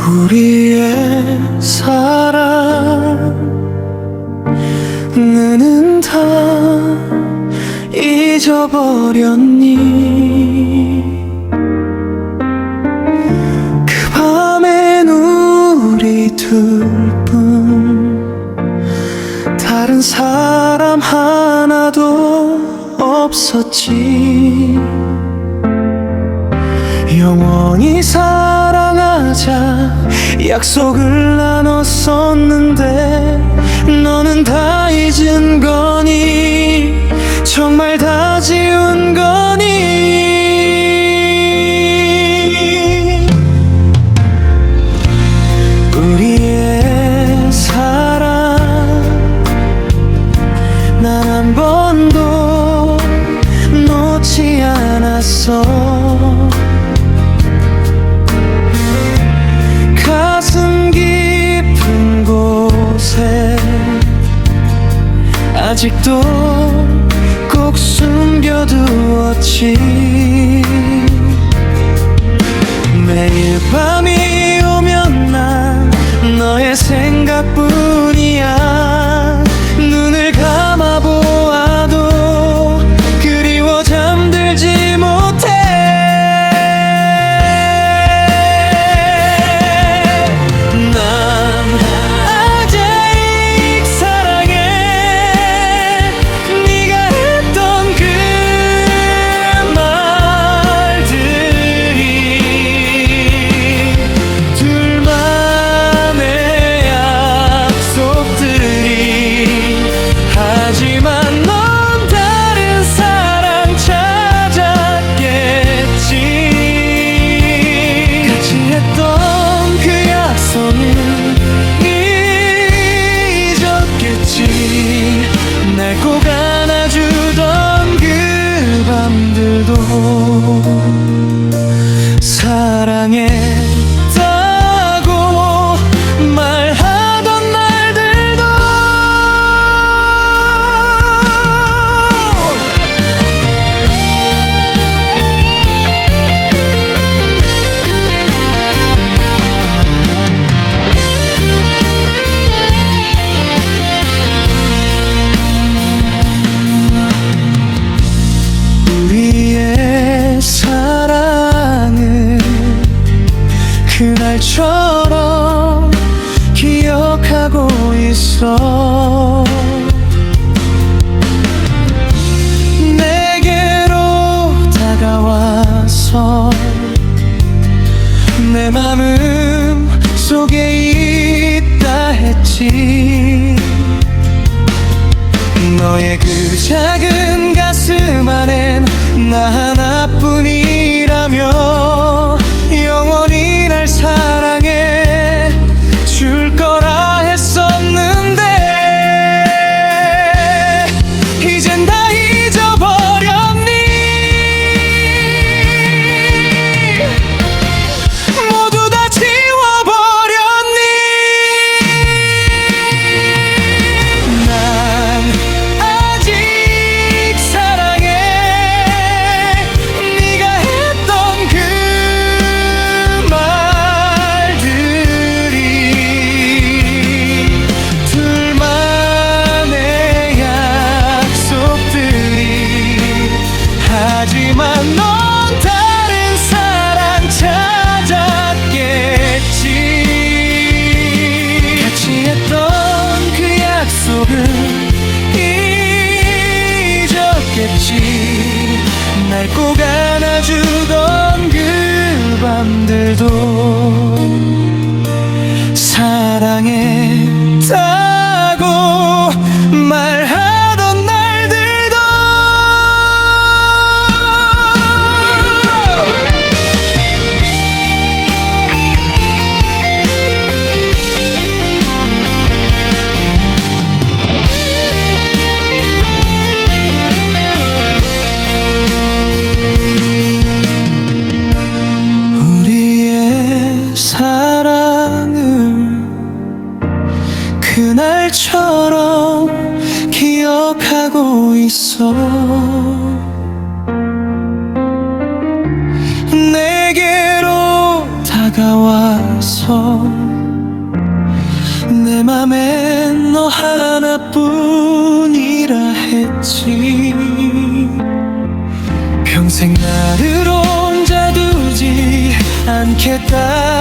우리의 사랑은 다 잊어버렸니? 그 밤엔 우리 둘뿐, 다른 사람 하나도 없었지. 영원히 사랑하자 약속을 나눴었는데, 너는 다 잊은 거니? 정말 다 지운 거니? 우리의 사랑 난 한 번도 놓지 않았어. 가슴 깊은 곳에 아직도 꼭 숨겨두었지. 매일 밤이 오면 난 너의 생각뿐이야. 눈을 감아보아도 그리워 잠들지 못해. 날 꼭 안아주던 그 밤들도 사랑했다고 말하던 날들도 우리의 사랑을 그날처럼 기억하고 있어. 내게로 다가와서 내 맘은 속에 있다 했지. 너의 그 작은 가슴 안엔 나 하나뿐이라며 영원히 날 사랑해 줄 거라 했었는데, 이젠 다 잊어버렸니? 모두 다 지워버렸니? 난 아직 사랑해. 네가 했던 그 말들이 둘만의 약속들이. 하지만 넌 다른 사랑 찾았겠지. 같이 했던 그 약속은 잊었겠지. 날 꼭 안아주던 그 밤들도 사랑했다고 말하던 날들도. 우리의 사랑을 그날처럼 기억하고 있어. 내게로 다가 다가와서 내 맘엔 너 하나뿐이라 했지. 평생 나를 혼자 두지 않겠다